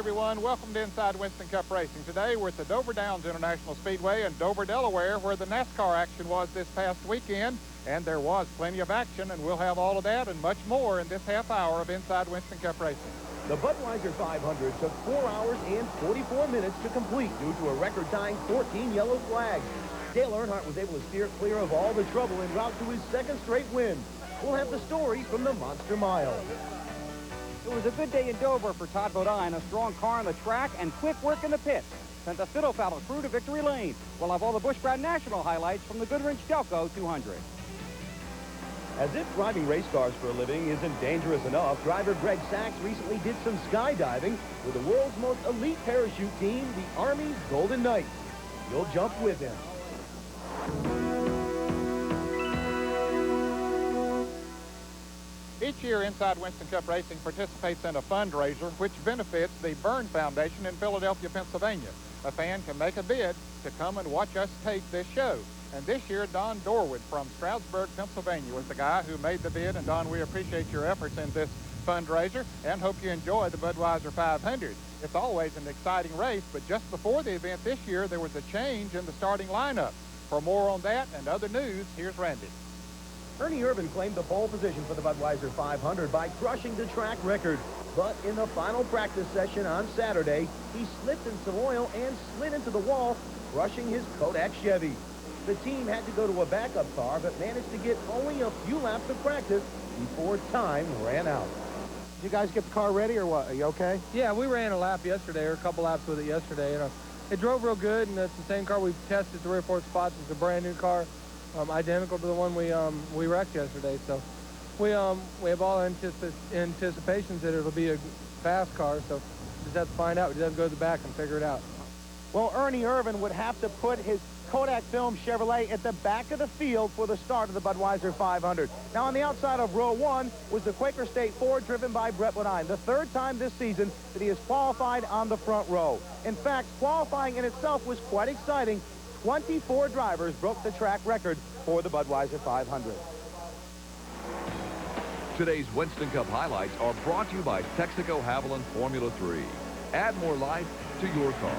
everyone. Welcome to Inside Winston Cup Racing. Today we're at the Dover Downs International Speedway in Dover, Delaware, where the NASCAR action was this past weekend. And there was plenty of action, and we'll have all of that and much more in this half hour of Inside Winston Cup Racing. The Budweiser 500 took 4 hours and 44 minutes to complete due to a record-tying 14 yellow flags. Dale Earnhardt was able to steer clear of all the trouble en route to his second straight win. We'll have the story from the Monster Mile. It was a good day in Dover for Todd Bodine. A strong car on the track and quick work in the pits sent the Fiddlefaddle crew to victory lane. We'll have all the Busch Grand National highlights from the Goodwrench Delco 200. As if driving race cars for a living isn't dangerous enough, driver Greg Sachs recently did some skydiving with the world's most elite parachute team, the Army's Golden Knights. You'll jump with him. Each year, Inside Winston Cup Racing participates in a fundraiser which benefits the Burn Foundation in Philadelphia, Pennsylvania. A fan can make a bid to come and watch us tape this show. And this year, Don Dorwood from Stroudsburg, Pennsylvania was the guy who made the bid. And Don, we appreciate your efforts in this fundraiser and hope you enjoy the Budweiser 500. It's always an exciting race, but just before the event this year, there was a change in the starting lineup. For more on that and other news, here's Randy. Ernie Irvan claimed the pole position for the Budweiser 500 by crushing the track record. But in the final practice session on Saturday, he slipped in some oil and slid into the wall, crushing his Kodak Chevy. The team had to go to a backup car, but managed to get only a few laps of practice before time ran out. Did you guys get the car ready or what? Are you okay? Yeah, we ran a lap yesterday, or a couple laps with it yesterday. It drove real good, and it's the same car we've tested 3 or 4 spots. It's a brand new car. Identical to the one we wrecked yesterday. So we have all anticipations that it'll be a fast car. So just have to find out. We just have to go to the back and figure it out. Well, Ernie Irvan would have to put his Kodak Film Chevrolet at the back of the field for the start of the Budweiser 500. Now, on the outside of row 1 was the Quaker State Ford driven by Brett Bodine, the 3rd time this season that he has qualified on the front row. In fact, qualifying in itself was quite exciting. 24 drivers broke the track record for the Budweiser 500. Today's Winston Cup highlights are brought to you by Texaco Haviland Formula 3. Add more life to your car.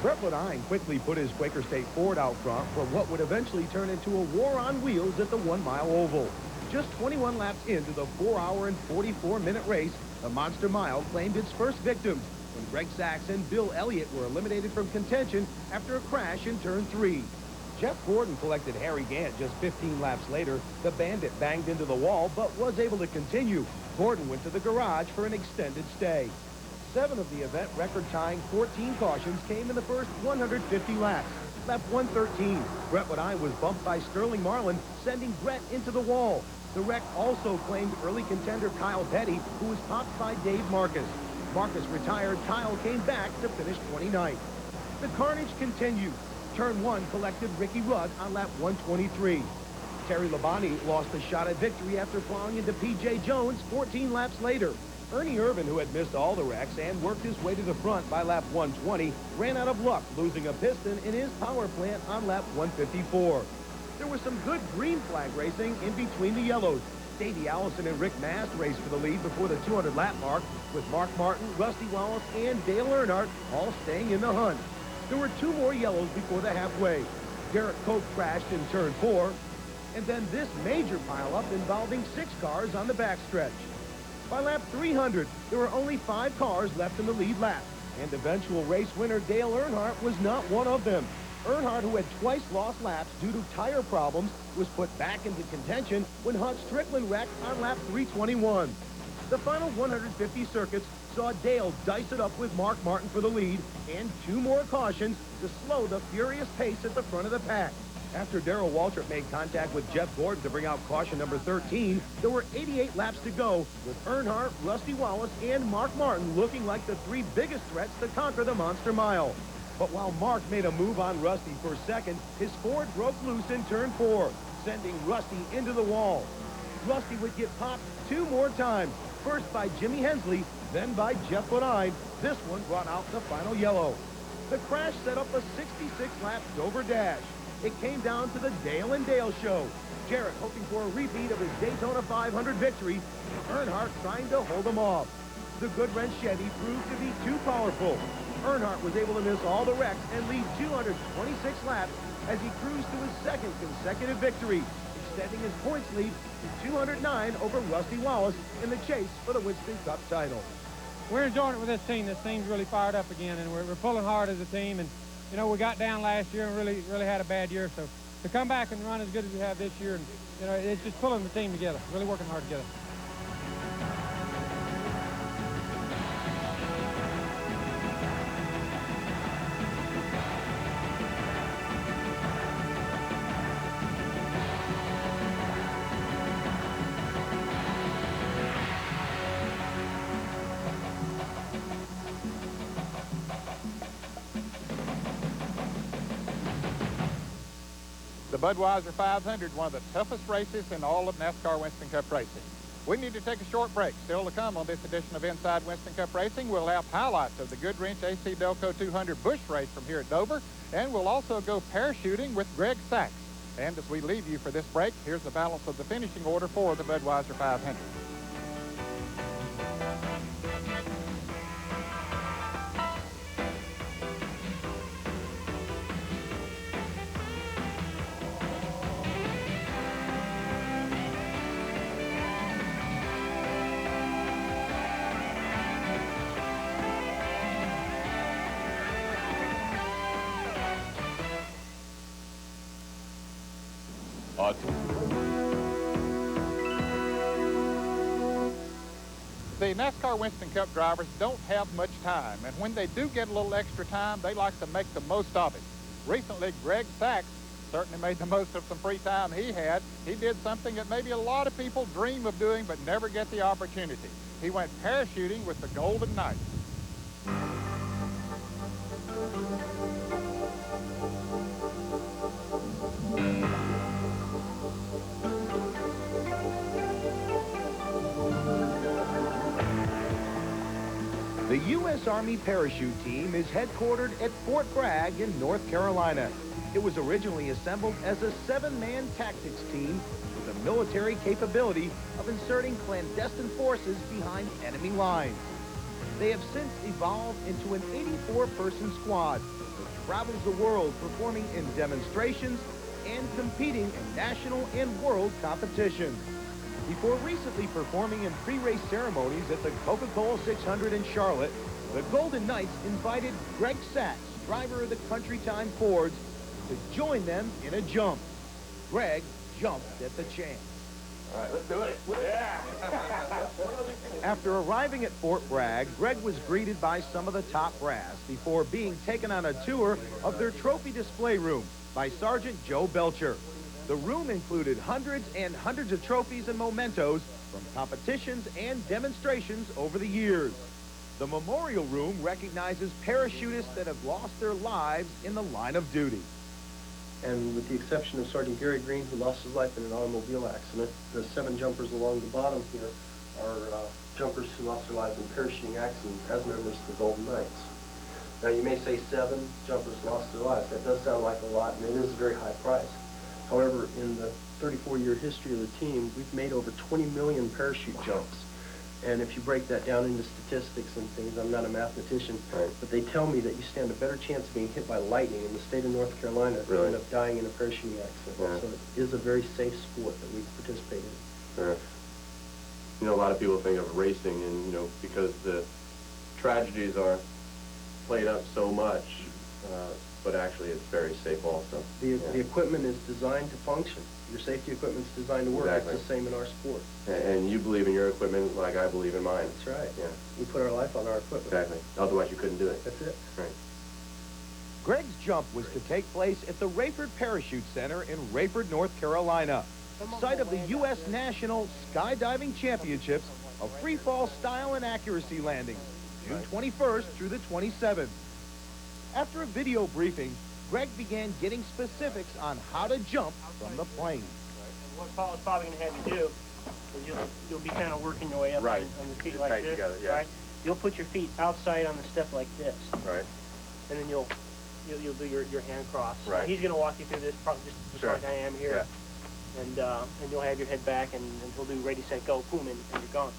Brett Bodine quickly put his Quaker State Ford out front for what would eventually turn into a war on wheels at the 1-mile oval. Just 21 laps into the 4-hour and 44-minute race, the Monster Mile claimed its first victims when Greg Sachs and Bill Elliott were eliminated from contention after a crash in turn 3. Jeff Gordon collected Harry Gant just 15 laps later. The Bandit banged into the wall but was able to continue. Gordon went to the garage for an extended stay. 7 of the event record-tying 14 cautions came in the first 150 laps. Lap 113, Brett Bodine was bumped by Sterling Marlin, sending Brett into the wall. The wreck also claimed early contender Kyle Petty, who was topped by Dave Marcus. Marcus retired. Kyle came back to finish 29th. The carnage continued. Turn 1 collected Ricky Rudd on lap 123. Terry Labonte lost a shot at victory after plowing into P.J. Jones 14 laps later. Ernie Irvan, who had missed all the wrecks and worked his way to the front by lap 120, ran out of luck, losing a piston in his power plant on lap 154. There was some good green flag racing in between the yellows. Davey Allison and Rick Mast raced for the lead before the 200-lap mark, with Mark Martin, Rusty Wallace, and Dale Earnhardt all staying in the hunt. There were 2 more yellows before the halfway. Derek Koch crashed in turn 4, and then this major pileup involving 6 cars on the backstretch. By lap 300, there were only 5 cars left in the lead lap, and eventual race winner Dale Earnhardt was not one of them. Earnhardt, who had twice lost laps due to tire problems, was put back into contention when Hunt Strickland wrecked on lap 321. The final 150 circuits saw Dale dice it up with Mark Martin for the lead and 2 more cautions to slow the furious pace at the front of the pack. After Darrell Waltrip made contact with Jeff Gordon to bring out caution number 13, there were 88 laps to go, with Earnhardt, Rusty Wallace, and Mark Martin looking like the 3 biggest threats to conquer the Monster Mile. But while Mark made a move on Rusty for second, his Ford broke loose in turn 4, sending Rusty into the wall. Rusty would get popped 2 more times, first by Jimmy Hensley, then by Jeff Bodine. This one brought out the final yellow. The crash set up a 66-lap Dover dash. It came down to the Dale and Dale show. Jarrett hoping for a repeat of his Daytona 500 victory, Earnhardt trying to hold him off. The Goodwrench Chevy proved to be too powerful. Earnhardt was able to miss all the wrecks and lead 226 laps as he cruised to his second consecutive victory, extending his points lead to 209 over Rusty Wallace in the chase for the Winston Cup title. We're enjoying it with this team. This team's really fired up again, and we're pulling hard as a team. And you know, we got down last year and really had a bad year. So to come back and run as good as we have this year, and you know, it's just pulling the team together, really working hard together. The Budweiser 500, one of the toughest races in all of NASCAR Winston Cup racing. We need to take a short break. Still to come on this edition of Inside Winston Cup Racing, we'll have highlights of the Goodwrench AC Delco 200 Busch race from here at Dover, and we'll also go parachuting with Greg Sachs. And as we leave you for this break, here's the balance of the finishing order for the Budweiser 500. The NASCAR Winston Cup drivers don't have much time, and when they do get a little extra time, they like to make the most of it. Recently, Greg Sachs certainly made the most of some free time he had. He did something that maybe a lot of people dream of doing but never get the opportunity. He went parachuting with the Golden Knights. The U.S. Army Parachute Team is headquartered at Fort Bragg in North Carolina. It was originally assembled as a 7-man tactics team with the military capability of inserting clandestine forces behind enemy lines. They have since evolved into an 84-person squad that travels the world performing in demonstrations and competing in national and world competitions. Before recently performing in pre-race ceremonies at the Coca-Cola 600 in Charlotte, the Golden Knights invited Greg Sachs, driver of the Country Time Fords, to join them in a jump. Greg jumped at the chance. All right, let's do it. Yeah. After arriving at Fort Bragg, Greg was greeted by some of the top brass before being taken on a tour of their trophy display room by Sergeant Joe Belcher. The room included hundreds and hundreds of trophies and mementos from competitions and demonstrations over the years. The memorial room recognizes parachutists that have lost their lives in the line of duty. And with the exception of Sergeant Gary Green, who lost his life in an automobile accident, the 7 jumpers along the bottom here are jumpers who lost their lives in parachuting accidents as members of the Golden Knights. Now, you may say 7 jumpers lost their lives. That does sound like a lot, and it is a very high price. However, in the 34-year history of the team, we've made over 20 million parachute jumps. And if you break that down into statistics and things, I'm not a mathematician, but they tell me that you stand a better chance of being hit by lightning in the state of North Carolina than of dying in a parachuting accident. Yeah. So it is a very safe sport that we participate in. Yeah. You know, a lot of people think of racing, and, you know, because the tragedies are played up so much, but actually it's very safe also. The equipment is designed to function. Your safety equipment's designed to work. Exactly. It's the same in our sport. And you believe in your equipment like I believe in mine. That's right. Yeah. We put our life on our equipment. Exactly. Otherwise you couldn't do it. That's it. Right. Greg's jump was to take place at the Rayford Parachute Center in Rayford, North Carolina, site of the U.S. National Skydiving Championships of free fall style and accuracy landings, June 21st through the 27th. After a video briefing, Greg began getting specifics on how to jump from the plane. What Paul is probably going to have you do is you'll be kind of working your way up on your feet like this, together, yeah. right? You'll put your feet outside on the step like this, right? And then you'll do your hand cross. Right. He's going to walk you through this, probably just like I am here, and you'll have your head back, and he'll do ready, set, go, boom, and you're gone.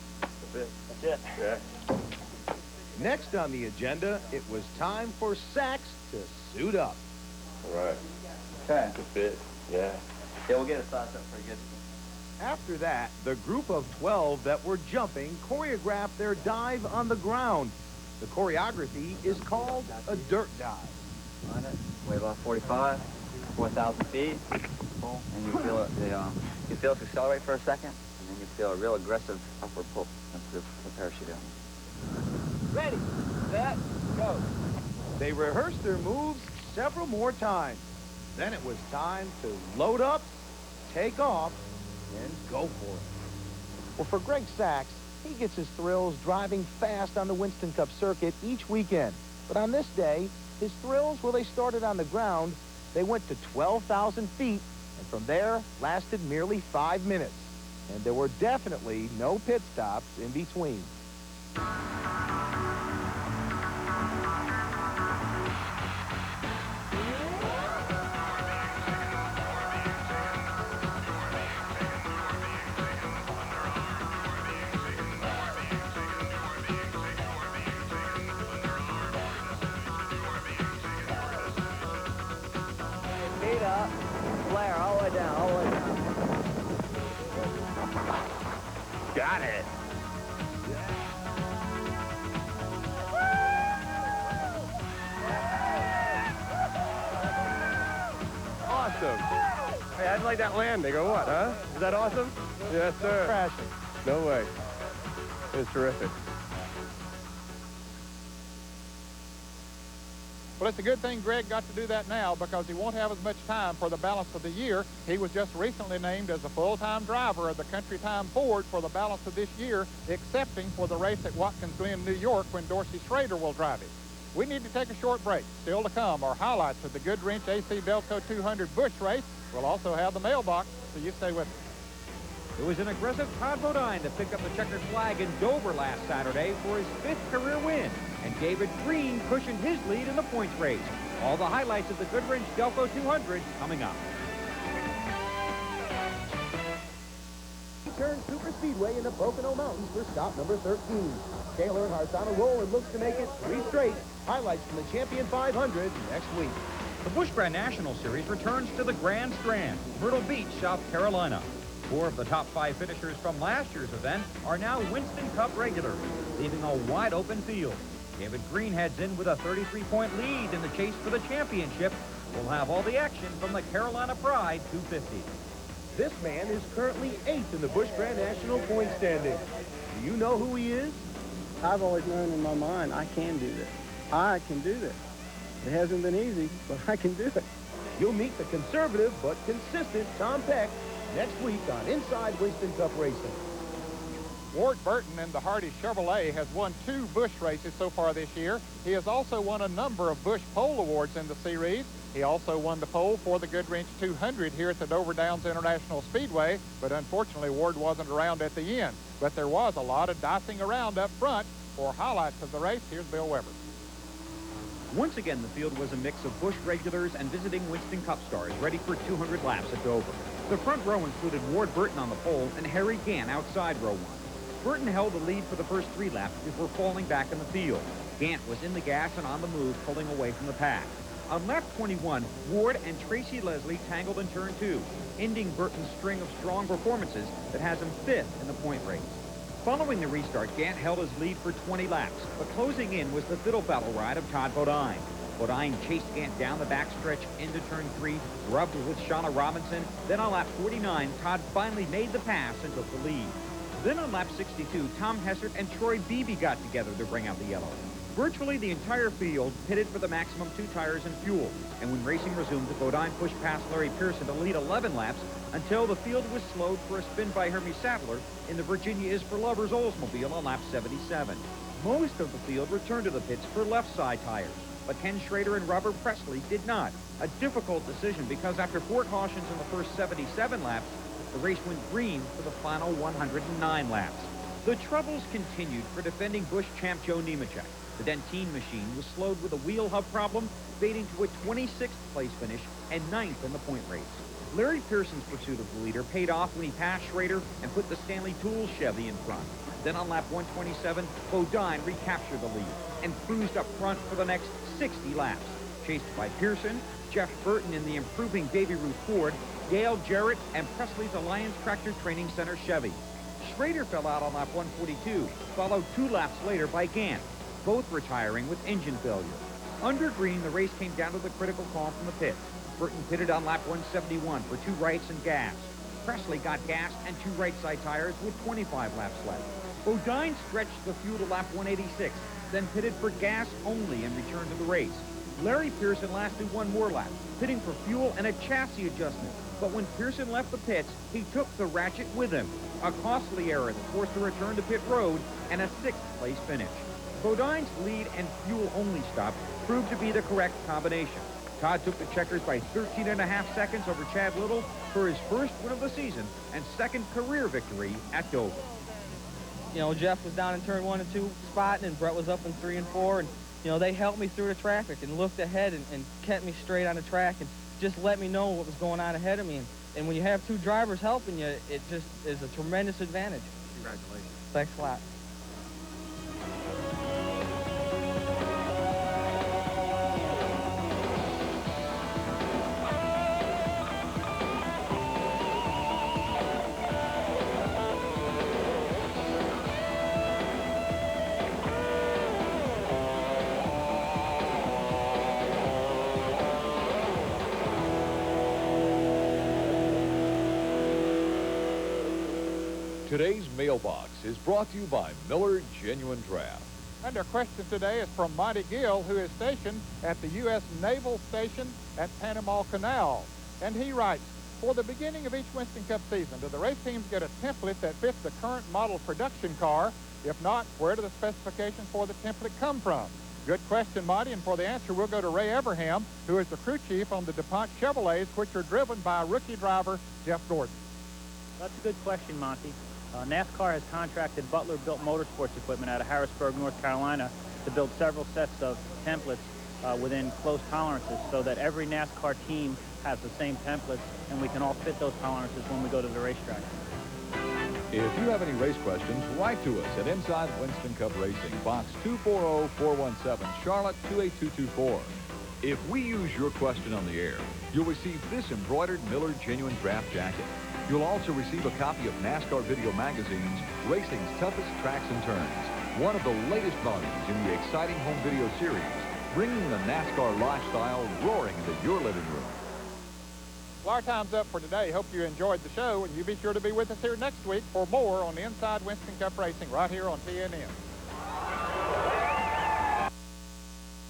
That's it. That's it. Yeah. Next on the agenda, it was time for Sachs to suit up. All right. Okay. Good fit. Yeah. Yeah, we'll get it sized up pretty good. After that, the group of 12 that were jumping choreographed their dive on the ground. The choreography is called a dirt dive. On it. Wave off 45, 4,000 feet. Pull, and you feel it. You feel it accelerate for a second, and then you feel a real aggressive upward pull. That's the parachute down. Ready, set, go. They rehearsed their moves several more times. Then it was time to load up, take off, and go for it. Well, for Greg Sachs, he gets his thrills driving fast on the Winston Cup circuit each weekend. But on this day, his thrills, well, they started on the ground. They went to 12,000 feet, and from there lasted merely 5 minutes. And there were definitely no pit stops in between. Feet up, flare all the way down, all the way down. Got it. Awesome. Hey, how'd you like that landing or what, huh? Is that awesome? Yes, sir. Crashing. No way. It's terrific. Well, it's a good thing Greg got to do that now because he won't have as much time for the balance of the year. He was just recently named as a full-time driver of the Country Time Ford for the balance of this year, excepting for the race at Watkins Glen, New York, when Dorsey Schrader will drive it. We need to take a short break. Still to come are highlights of the Goodwrench AC Delco 200 Busch race. We'll also have the mailbox, so you stay with us. It was an aggressive Todd Bodine to pick up the checkered flag in Dover last Saturday for his 5th career win. And David Green cushioned his lead in the points race. All the highlights of the Goodwrench Delco 200 coming up. Turn Super Speedway in the Pocono Mountains for stop number 13. Dale Earnhardt's on a roll and looks to make it 3 straight. Highlights from the Champion 500 next week. The Busch Grand National Series returns to the Grand Strand, Myrtle Beach, South Carolina. 4 of the top 5 finishers from last year's event are now Winston Cup regulars, leaving a wide open field. David Green heads in with a 33-point lead in the chase for the championship. We'll have all the action from the Carolina Pride 250. This man is currently 8th in the Busch Grand National point standing. Do you know who he is? I've always known in my mind I can do this. I can do this. It hasn't been easy, but I can do it. You'll meet the conservative but consistent Tom Peck next week on Inside Winston Cup Racing. Ward Burton in the Hardy Chevrolet has won 2 Busch races so far this year. He has also won a number of Busch Pole Awards in the series. He also won the pole for the Goodwrench 200 here at the Dover Downs International Speedway, but unfortunately Ward wasn't around at the end. But there was a lot of dicing around up front. For highlights of the race, here's Bill Weber. Once again, the field was a mix of Busch regulars and visiting Winston Cup stars ready for 200 laps at Dover. The front row included Ward Burton on the pole and Harry Gant outside row 1. Burton held the lead for the first 3 laps before falling back in the field. Gant was in the gas and on the move, pulling away from the pack. On lap 21, Ward and Tracy Leslie tangled in turn 2, ending Burton's string of strong performances that has him 5th in the point race. Following the restart, Gant held his lead for 20 laps, but closing in was the fiddle battle ride of Todd Bodine. Bodine chased Gant down the backstretch into turn 3, rubbed with Shauna Robinson. Then on lap 49, Todd finally made the pass and took the lead. Then on lap 62, Tom Hessert and Troy Beebe got together to bring out the yellow. Virtually the entire field pitted for the maximum 2 tires and fuel. And when racing resumed, Bodine pushed past Larry Pearson to lead 11 laps until the field was slowed for a spin by Hermie Sadler in the Virginia is for Lovers Oldsmobile on lap 77. Most of the field returned to the pits for left side tires, but Ken Schrader and Robert Presley did not. A difficult decision because after 4 cautions in the first 77 laps, the race went green for the final 109 laps. The troubles continued for defending Busch champ Joe Nemechek. The Dentine machine was slowed with a wheel hub problem, fading to a 26th place finish and 9th in the point race. Larry Pearson's pursuit of the leader paid off when he passed Schrader and put the Stanley Tools Chevy in front. Then on lap 127, Bodine recaptured the lead and cruised up front for the next 60 laps. Chased by Pearson, Jeff Burton in the improving Baby Ruth Ford, Dale Jarrett, and Presley's Alliance Tractor Training Center Chevy. Schrader fell out on lap 142, followed 2 laps later by Gant, both retiring with engine failure. Under green, the race came down to the critical call from the pits. Burton pitted on lap 171 for 2 rights and gas. Presley got gas and 2 right side tires with 25 laps left. Bodine stretched the fuel to lap 186, then pitted for gas only and returned to the race. Larry Pearson lasted 1 more lap, pitting for fuel and a chassis adjustment. But when Pearson left the pits, he took the ratchet with him. A costly error that forced a return to pit road and a 6th place finish. Bodine's lead and fuel-only stop proved to be the correct combination. Todd took the checkers by 13.5 seconds over Chad Little for his first win of the season and 2nd career victory at Dover. You know, Jeff was down in turn 1 and 2 spotting, and Brett was up in 3 and 4, and you know, they helped me through the traffic and looked ahead and kept me straight on the track and just let me know what was going on ahead of me. And when you have 2 drivers helping you, it just is a tremendous advantage. Congratulations. Thanks a lot. Today's Mailbox is brought to you by Miller Genuine Draft. Under question today is from Monty Gill, who is stationed at the U.S. Naval Station at Panama Canal. And he writes, for the beginning of each Winston Cup season, do the race teams get a template that fits the current model production car? If not, where do the specifications for the template come from? Good question, Monty, and for the answer, we'll go to Ray Everham, who is the crew chief on the DuPont Chevrolets, which are driven by rookie driver Jeff Gordon. That's a good question, Monty. NASCAR has contracted Butler-built motorsports equipment out of Harrisburg, North Carolina, to build several sets of templates within close tolerances so that every NASCAR team has the same templates, and we can all fit those tolerances when we go to the racetrack. If you have any race questions, write to us at Inside Winston Cup Racing, Box 240417, Charlotte 28224. If we use your question on the air, you'll receive this embroidered Miller Genuine Draft jacket. You'll also receive a copy of NASCAR Video Magazine's Racing's Toughest Tracks and Turns, one of the latest volumes in the exciting home video series, bringing the NASCAR lifestyle roaring into your living room. Well, our time's up for today. Hope you enjoyed the show, and you be sure to be with us here next week for more on Inside Winston Cup Racing right here on TNN.